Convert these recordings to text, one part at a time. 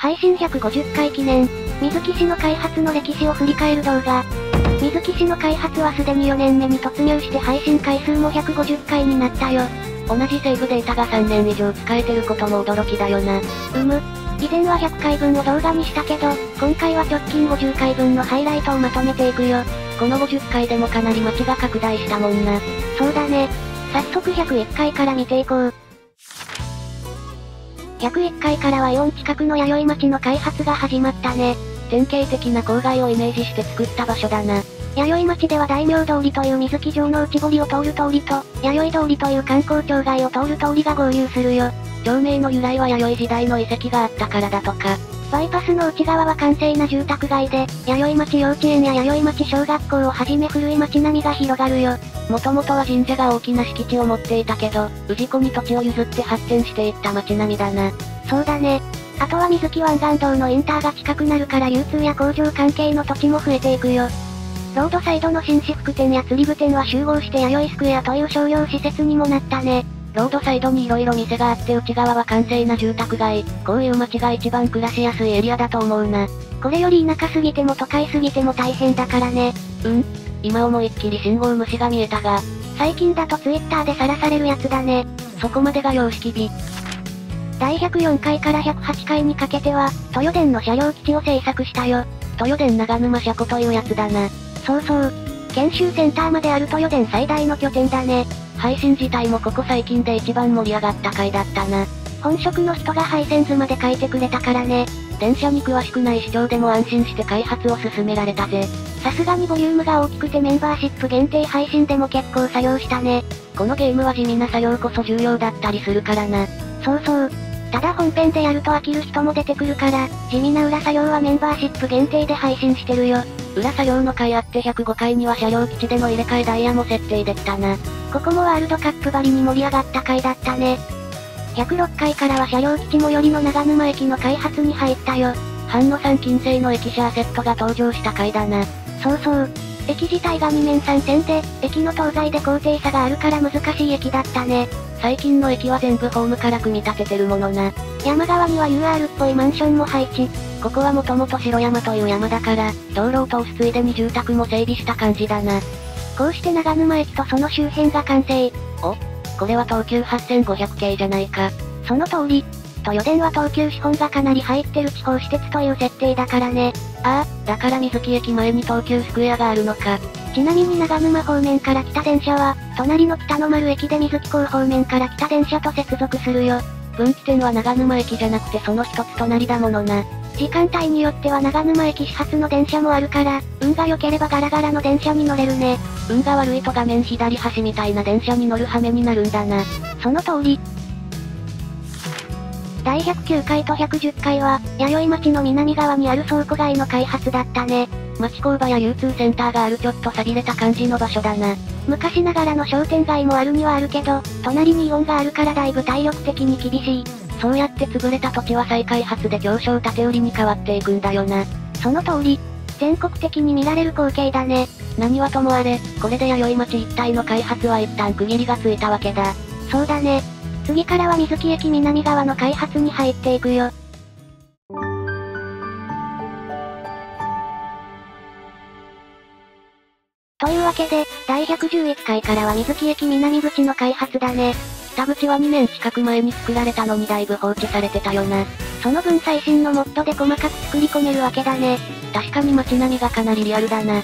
配信150回記念、水木市の開発の歴史を振り返る動画。水木市の開発はすでに4年目に突入して配信回数も150回になったよ。同じセーブデータが3年以上使えてることも驚きだよな。以前は100回分を動画にしたけど、今回は直近50回分のハイライトをまとめていくよ。この50回でもかなり街が拡大したもんな。そうだね。早速101回から見ていこう。101回からはイオン近くの弥生町の開発が始まったね。典型的な郊外をイメージして作った場所だな。弥生町では大名通りという水木城の内堀を通る通りと、弥生通りという観光町街を通る通りが合流するよ。町名の由来は弥生時代の遺跡があったからだとか。バイパスの内側は閑静な住宅街で、弥生町幼稚園や弥生町小学校をはじめ古い町並みが広がるよ。もともとは神社が大きな敷地を持っていたけど、氏子に土地を譲って発展していった町並みだな。そうだね。あとは水木湾岸道のインターが近くなるから流通や工場関係の土地も増えていくよ。ロードサイドの紳士服店や釣り具店は集合して弥生スクエアという商業施設にもなったね。ロードサイドに色々店があって内側は閑静な住宅街、こういう街が一番暮らしやすいエリアだと思うな。これより田舎すぎても都会すぎても大変だからね。今思いっきり信号無視が見えたが、最近だとツイッターで晒されるやつだね。そこまでが様式美。第104回から108回にかけては、豊田の車両基地を製作したよ。豊田長沼車庫というやつだな。そうそう。研修センターまである豊田最大の拠点だね。配信自体もここ最近で一番盛り上がった回だったな。本職の人が配線図まで書いてくれたからね。電車に詳しくない市長でも安心して開発を進められたぜ。さすがにボリュームが大きくてメンバーシップ限定配信でも結構作業したね。このゲームは地味な作業こそ重要だったりするからな。そうそう。ただ本編でやると飽きる人も出てくるから、地味な裏作業はメンバーシップ限定で配信してるよ。裏作業の回あって105回には車両基地での入れ替えダイヤも設定できたな。ここもワールドカップばりに盛り上がった回だったね。106回からは車両基地最寄りの長沼駅の開発に入ったよ。阪野産金製の駅舎アセットが登場した回だな。そうそう。駅自体が2面3線で、駅の東西で高低差があるから難しい駅だったね。最近の駅は全部ホームから組み立ててるものな。山側には UR っぽいマンションも配置。ここはもともと白山という山だから、道路を通すついでに住宅も整備した感じだな。こうして長沼駅とその周辺が完成。お、これは東急8500系じゃないか。その通り。豊田は東急資本がかなり入ってる地方私鉄という設定だからね。ああ、だから水木駅前に東急スクエアがあるのか。ちなみに長沼方面から来た電車は、隣の北の丸駅で水木港方面から来た電車と接続するよ。分岐点は長沼駅じゃなくてその一つ隣だものな。時間帯によっては長沼駅始発の電車もあるから、運が良ければガラガラの電車に乗れるね。運が悪いと画面左端みたいな電車に乗る羽目になるんだな。その通り。第109回と110回は、弥生町の南側にある倉庫街の開発だったね。町工場や流通センターがあるちょっと寂れた感じの場所だな。昔ながらの商店街もあるにはあるけど、隣にイオンがあるからだいぶ体力的に厳しい。そうやって潰れた土地は再開発で狭小建売りに変わっていくんだよな。その通り。全国的に見られる光景だね。何はともあれ、これで弥生町一帯の開発は一旦区切りがついたわけだ。そうだね。次からは水木駅南側の開発に入っていくよ。というわけで、第111回からは水木駅南口の開発だね。北口は2年近く前に作られたのにだいぶ放置されてたよな。その分最新のモッドで細かく作り込めるわけだね。確かに街並みがかなりリアルだな。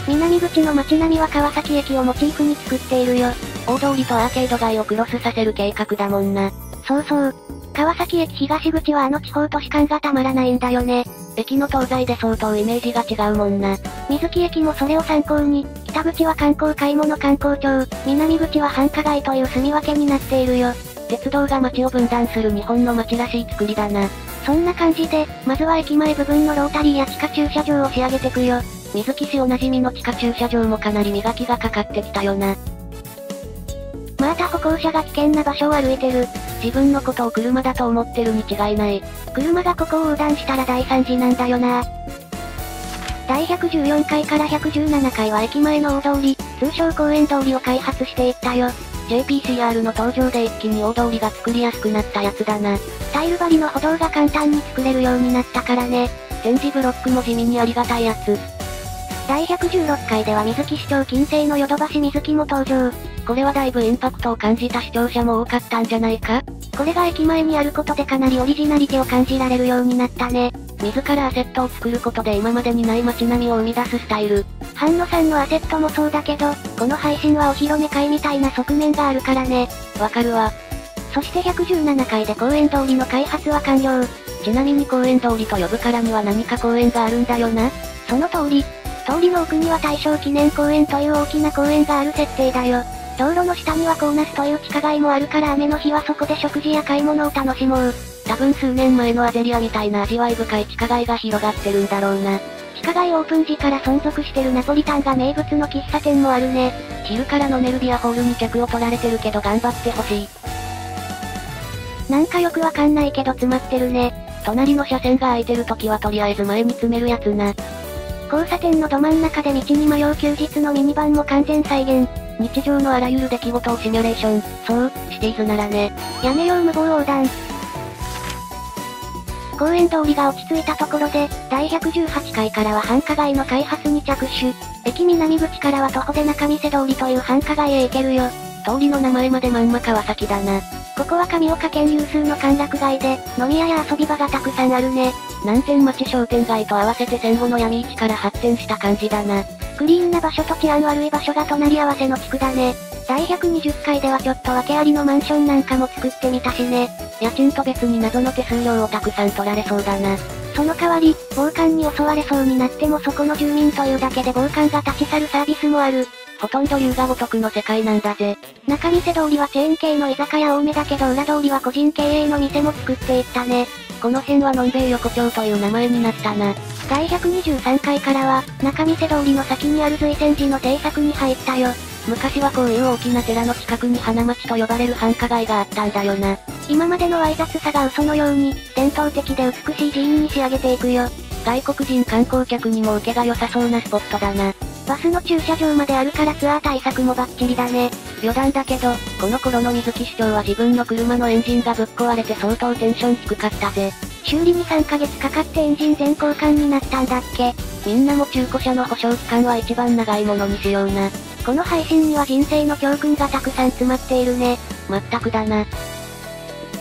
南口の街並みは川崎駅をモチーフに作っているよ。大通りとアーケード街をクロスさせる計画だもんな。そうそう。川崎駅東口はあの地方都市感がたまらないんだよね。駅の東西で相当イメージが違うもんな。水木駅もそれを参考に、北口は観光買い物観光庁、南口は繁華街という住み分けになっているよ。鉄道が街を分断する日本の街らしい作りだな。そんな感じで、まずは駅前部分のロータリーや地下駐車場を仕上げてくよ。水木市おなじみの地下駐車場もかなり磨きがかかってきたよな。また歩行者が危険な場所を歩いてる。自分のことを車だと思ってるに違いない。車がここを横断したら大惨事なんだよな。第114回から117回は駅前の大通り、通称公園通りを開発していったよ。JPCR の登場で一気に大通りが作りやすくなったやつだな。タイル張りの歩道が簡単に作れるようになったからね。点字ブロックも地味にありがたいやつ。第116回では水木市長金星のヨドバシ水木も登場。これはだいぶインパクトを感じた視聴者も多かったんじゃないか？これが駅前にあることでかなりオリジナリティを感じられるようになったね。自らアセットを作ることで今までにない街並みを生み出すスタイル。半野さんのアセットもそうだけど、この配信はお披露目会みたいな側面があるからね。わかるわ。そして117回で公園通りの開発は完了。ちなみに公園通りと呼ぶからには何か公園があるんだよな。その通り。通りの奥には大正記念公園という大きな公園がある設定だよ。道路の下にはコーナスという地下街もあるから雨の日はそこで食事や買い物を楽しもう。多分数年前のアゼリアみたいな味わい深い地下街が広がってるんだろうな。地下街オープン時から存続してるナポリタンが名物の喫茶店もあるね。昼から飲めるビアホールに客を取られてるけど頑張ってほしい。なんかよくわかんないけど詰まってるね。隣の車線が空いてる時はとりあえず前に詰めるやつな。交差点のど真ん中で道に迷う休日のミニバンも完全再現。日常のあらゆる出来事をシミュレーション、そう、していずならね。やめよう無謀横断。公園通りが落ち着いたところで、第118回からは繁華街の開発に着手。駅南口からは徒歩で仲見世通りという繁華街へ行けるよ。通りの名前までまんま川崎だな。ここは上岡県有数の歓楽街で、飲み屋や遊び場がたくさんあるね。南天町商店街と合わせて戦後の闇市から発展した感じだな。クリーンな場所と治安悪い場所が隣り合わせの地区だね。第120回ではちょっと訳ありのマンションなんかも作ってみたしね。家賃と別に謎の手数料をたくさん取られそうだな。その代わり、暴漢に襲われそうになってもそこの住民というだけで暴漢が立ち去るサービスもある。ほとんど龍が如くの世界なんだぜ。仲見世通りはチェーン系の居酒屋多めだけど裏通りは個人経営の店も作っていったね。この辺はのんべい横丁という名前になったな。第123回からは、仲見世通りの先にある随泉寺の制作に入ったよ。昔はこういう大きな寺の近くに花街と呼ばれる繁華街があったんだよな。今までのわい雑さが嘘のように、伝統的で美しい寺院に仕上げていくよ。外国人観光客にも受けが良さそうなスポットだな。バスの駐車場まであるからツアー対策もバッチリだね。余談だけど、この頃の水木市長は自分の車のエンジンがぶっ壊れて相当テンション低かったぜ。修理に3ヶ月かかってエンジン全交換になったんだっけ。みんなも中古車の保証期間は一番長いものにしような。この配信には人生の教訓がたくさん詰まっているね。まったくだな。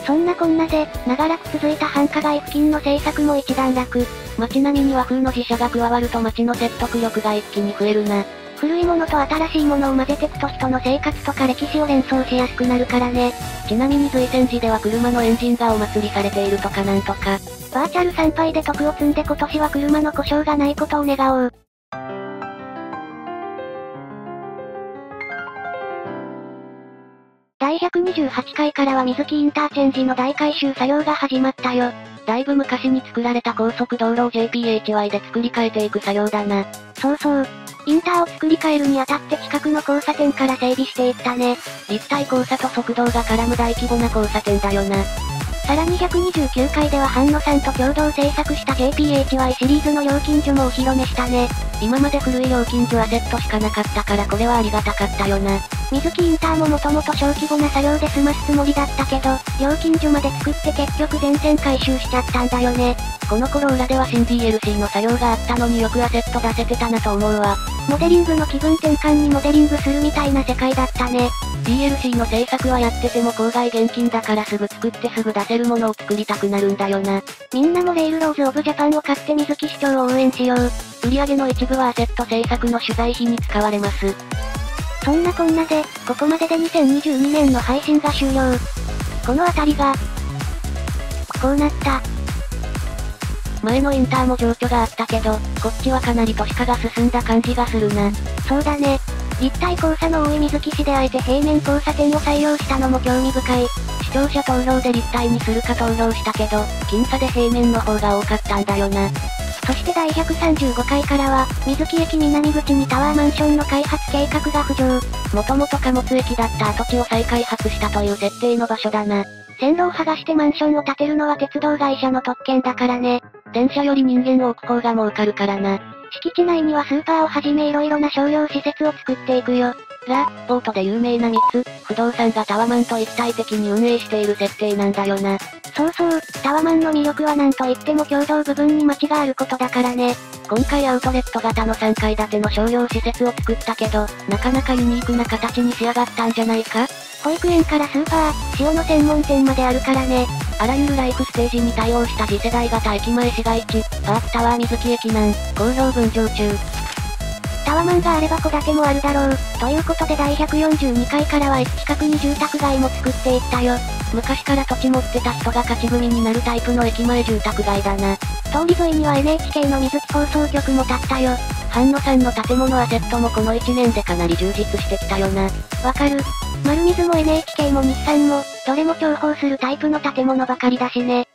そんなこんなで、長らく続いた繁華街付近の制作も一段落。街並みに和風の自社が加わると街の説得力が一気に増えるな。古いものと新しいものを混ぜてくと人の生活とか歴史を連想しやすくなるからね。ちなみに随泉寺では車のエンジンがお祭りされているとかなんとか。バーチャル参拝で徳を積んで今年は車の故障がないことを願おう。第128回からは水木インターチェンジの大改修作業が始まったよ。だいぶ昔に作られた高速道路を JPHY で作り変えていく作業だな。そうそう。インターを作り変えるにあたって近くの交差点から整備していったね。立体交差と側道が絡む大規模な交差点だよな。さらに129回では半野さんと共同制作した JPHY シリーズの料金所もお披露目したね。今まで古い料金所はセットしかなかったからこれはありがたかったよな。水木インターももともと小規模な作業で済ますつもりだったけど、料金所まで作って結局全線回収しちゃったんだよね。この頃裏では新 DLC の作業があったのによくアセット出せてたなと思うわ。モデリングの気分転換にモデリングするみたいな世界だったね。DLC の制作はやってても郊外現金だからすぐ作ってすぐ出せるものを作りたくなるんだよな。みんなもレイルローズオブジャパンを買って水木市長を応援しよう。売上の一部はアセット制作の取材費に使われます。そんなこんなで、ここまでで2022年の配信が終了。この辺りが、こうなった。前のインターも情緒があったけど、こっちはかなり都市化が進んだ感じがするな。そうだね。立体交差の多い水木市であえて平面交差点を採用したのも興味深い。視聴者投票で立体にするか投票したけど、僅差で平面の方が多かったんだよな。そして第135回からは、水木駅南口にタワーマンションの開発計画が浮上。もともと貨物駅だった跡地を再開発したという設定の場所だな。線路を剥がしてマンションを建てるのは鉄道会社の特権だからね。電車より人間を置く方が儲かるからな。敷地内にはスーパーをはじめ色々な商業施設を作っていくよ。ボートで有名な3つ、不動産がタワマンと一体的に運営している設定なんだよな。そうそう、タワマンの魅力はなんといっても共同部分に街があることだからね。今回アウトレット型の3階建ての商業施設を作ったけど、なかなかユニークな形に仕上がったんじゃないか？保育園からスーパー、塩の専門店まであるからね。あらゆるライフステージに対応した次世代型駅前市街地、パークタワー水木駅南、好評分譲中。タワマンがあれば戸建てもあるだろう。ということで第142階からは駅近くに住宅街も作っていったよ。昔から土地持ってた人が勝ち組になるタイプの駅前住宅街だな。通り沿いには NHK の水木放送局も建ったよ。阪野さんの建物アセットもこの1年でかなり充実してきたよな。わかる。丸水も NHK も日産も、どれも重宝するタイプの建物ばかりだしね。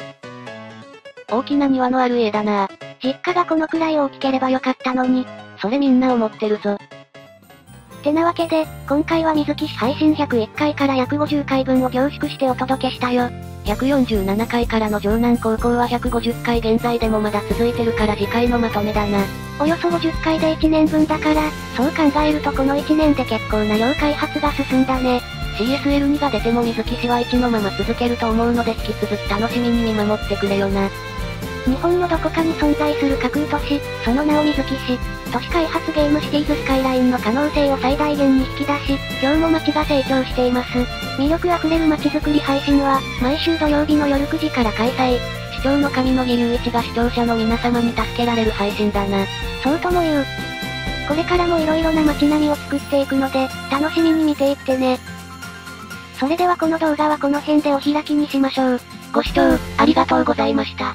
大きな庭のある家だな。実家がこのくらい大きければよかったのに。それみんな思ってるぞ。てなわけで、今回は水木市配信101回から約50回分を凝縮してお届けしたよ。147回からの城南高校は150回現在でもまだ続いてるから次回のまとめだな。およそ50回で1年分だから、そう考えるとこの1年で結構な量開発が進んだね。CSL2 が出ても水木市は1のまま続けると思うので引き続き楽しみに見守ってくれよな。日本のどこかに存在する架空都市、その名を水木市。都市開発ゲームシティーズスカイラインの可能性を最大限に引き出し、今日も街が成長しています。魅力あふれる街づくり配信は、毎週土曜日の夜9時から開催。市長の神野木隆一が視聴者の皆様に助けられる配信だな。そうとも言う。これからも色々な街並みを作っていくので、楽しみに見ていってね。それではこの動画はこの辺でお開きにしましょう。ご視聴、ありがとうございました。